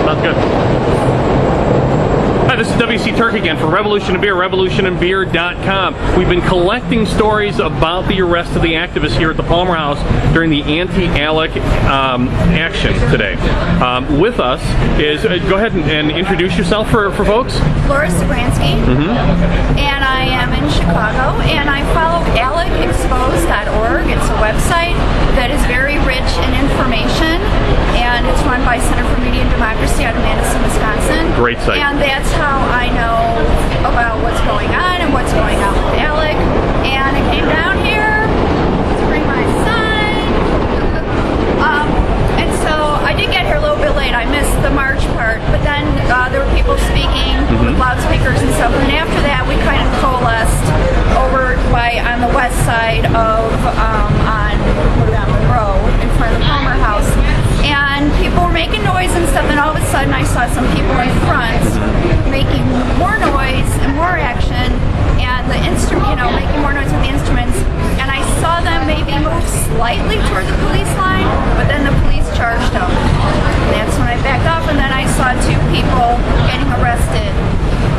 Sounds good. Hi, this is WC Turck again for Revolution and Beer, revolutionandbeer.com. We've been collecting stories about the arrest of the activists here at the Palmer House during the anti-ALEC action today. With us is, go ahead and introduce yourself for folks. Sabransky, and I am in Chicago, and I follow ALECexposed.org. It's a website that is very rich in information, and it's run by Center for Media and Democracy out of Madison, Wisconsin. Great site. And that's how I know about what's going on and what's going on with ALEC. And I came down here to bring my son. And so I did get here a little bit late. I missed the march part, but then there were people speaking with loudspeakers and stuff. And after that, we kind of coalesced over on the west side of on Monroe in front of the Palmer House. And people were making noise and stuff, and all of a sudden I saw some people in front making more noise and more action, and the instrument, making more noise with the instruments. And I saw them maybe move slightly toward the police line, but then the police charged them. And that's when I backed off, and then I saw two people getting arrested,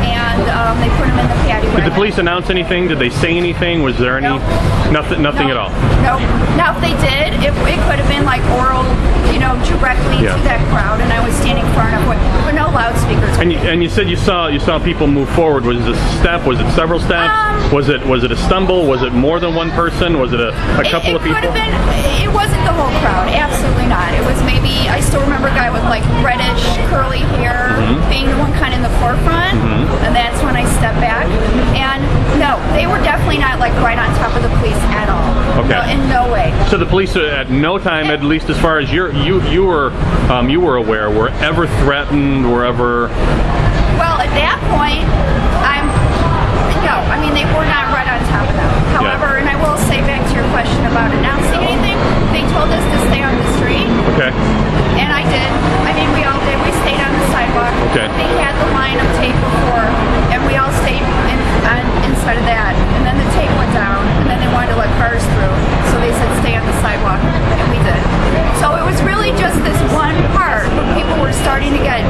and they put them in the patio. Did the police announce anything? Did they say anything? Was there any? Nothing at all? No. Now, if they did, it could have been like oral, directly to that crowd, and I was standing far enough away, but no loudspeakers. And you said you saw people move forward. Was it a step? Was it several steps? Was it a stumble? Was it more than one person? Was it a couple of people? It could have been. It wasn't the whole crowd. Absolutely not. It was maybe. I still remember a guy with like reddish curly hair being the one kind of in the forefront, and that's when I stepped back. And no, they were definitely not like right on top of the police at all. Okay. No, in no way. So the police at no time, at least as far as you were aware, were ever threatened, were ever? Well, at that point, they were not right on top of them. However, and I will say back to your question about announcing anything, they told us to stay on the street. Okay. And I did. We all did. We stayed on the sidewalk. Okay. They had the line of tape before, and we all stayed inside of that. And then the tape went down, and then they wanted to let cars through. So they said stay on the sidewalk, and we did. So it was really just this one part where people were starting to get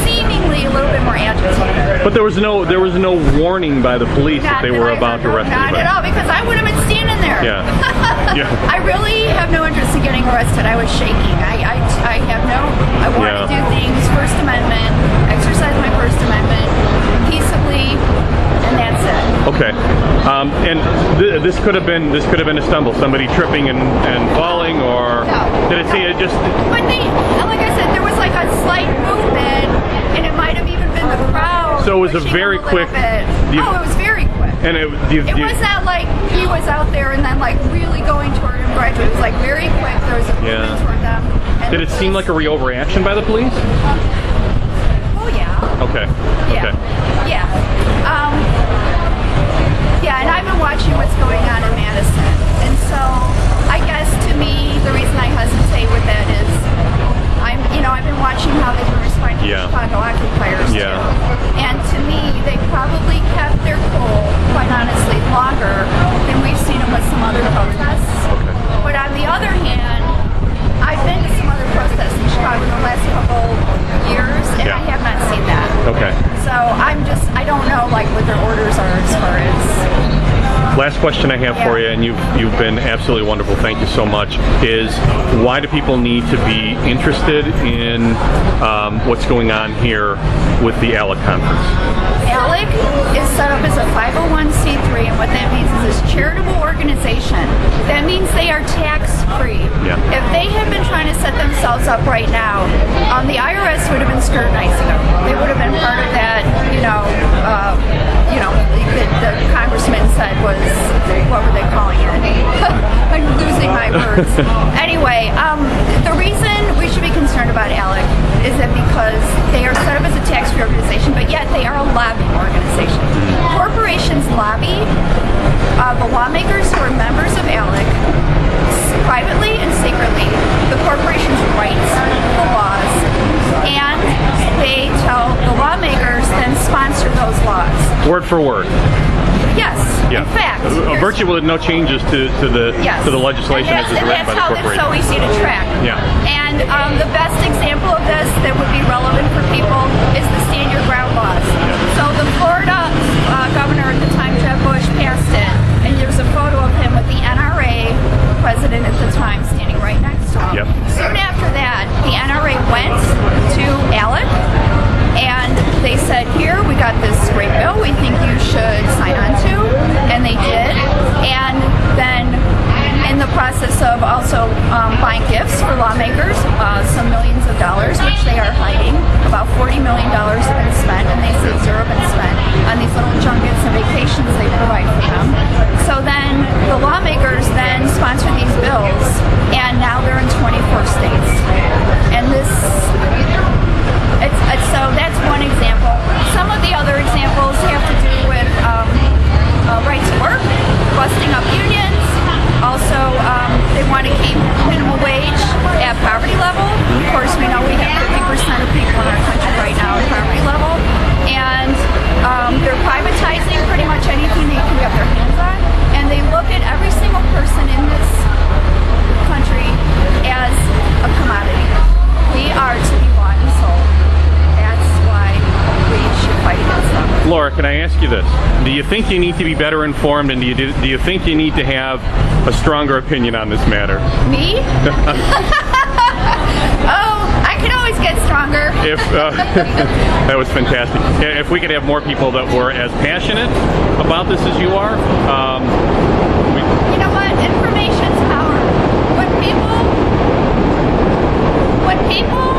seemingly a little bit more agitated. But there was no warning by the police that they were about to arrest anybody. Not at all, because I would have been standing there. Yeah. Yeah. I really have no interest in getting arrested. I was shaking. I want to do things, First Amendment, exercise my First Amendment peaceably, and that's it. Okay. And this could have been a stumble, somebody tripping and falling, or did it say it just? But like I said, there was like a slight movement, and it might have even been the crowd. So it was a very quick. It was very quick. And it was not like he was out there and then like really going toward him gradually. It was like very quick. There was a movement toward them. Did it seem like a overreaction by the police? Oh yeah. Okay. Yeah. Okay. Yeah. And I've been watching what's going on in Madison, and so I guess to me the reason I hesitate with that is I've been watching how they've been responding to Chicago occupiers too. And to me, they probably kept their cool, quite honestly, longer than we've seen them with some other protests. Okay. But on the other hand, I've been to some other protests in Chicago in the last couple years, and I have not seen that. Okay. So I don't know like what their orders are as far as. Last question I have for you, and you've been absolutely wonderful. Thank you so much. Is why do people need to be interested in what's going on here with the ALEC conference? ALEC is set up as a 501c3, and what that means is it's a charitable organization. That means they are tax-free. Yeah. If they had been trying to set themselves up right now, the IRS would have been scrutinizing them. They would have been part of that, the congressman said was, what were they calling it? I'm losing my words. Anyway, the reason we should be concerned about ALEC is that because they are set up as a tax-free organization, but yet they are a lobbying organization. Corporations lobby the lawmakers who are members of ALEC privately and secretly. The corporations write the laws, and they tell the lawmakers then sponsor those laws. Word for word. Yes. In fact, virtually no changes to the legislation as is written by the corporation. That's so easy to track. Yeah. And the best example of this that would be relevant process of also buying gifts for lawmakers, some millions of dollars, which they are hiding. About $40 million have been spent, and they say zero been spent on these little junkets and vacations they provide for them. So then the lawmakers then sponsor these bills, and now they're in 24 states. And this, so that's one example. Some of the other examples have to do with right to work, busting up unions. Also, they want to keep minimum wage at poverty level. Of course, we know we have 50% of people in our country right now at poverty level. And they're privatizing pretty much anything they can get their hands on. And they look at every single person in this country as a commodity. We are to be bought and sold. That's why we should fight against them. Laura, can I ask you this? Do you think you need to be better informed, and do you think you need to have a stronger opinion on this matter? Me? Oh, I can always get stronger. If that was fantastic. If we could have more people that were as passionate about this as you are. You know what? Information's power. When people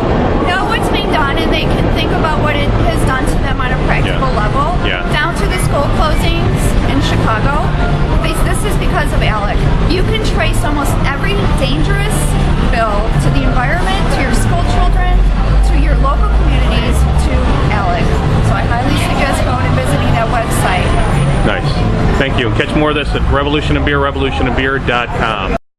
know what's being done and they can think about what it has done to them on a practical level, down to the school closings in Chicago, this is because of ALEC. You can trace almost every dangerous bill to the environment, to your school children, to your local communities, to ALEC. So I highly suggest going and visiting that website. Nice. Thank you. Catch more of this at revolutionandbeer.com.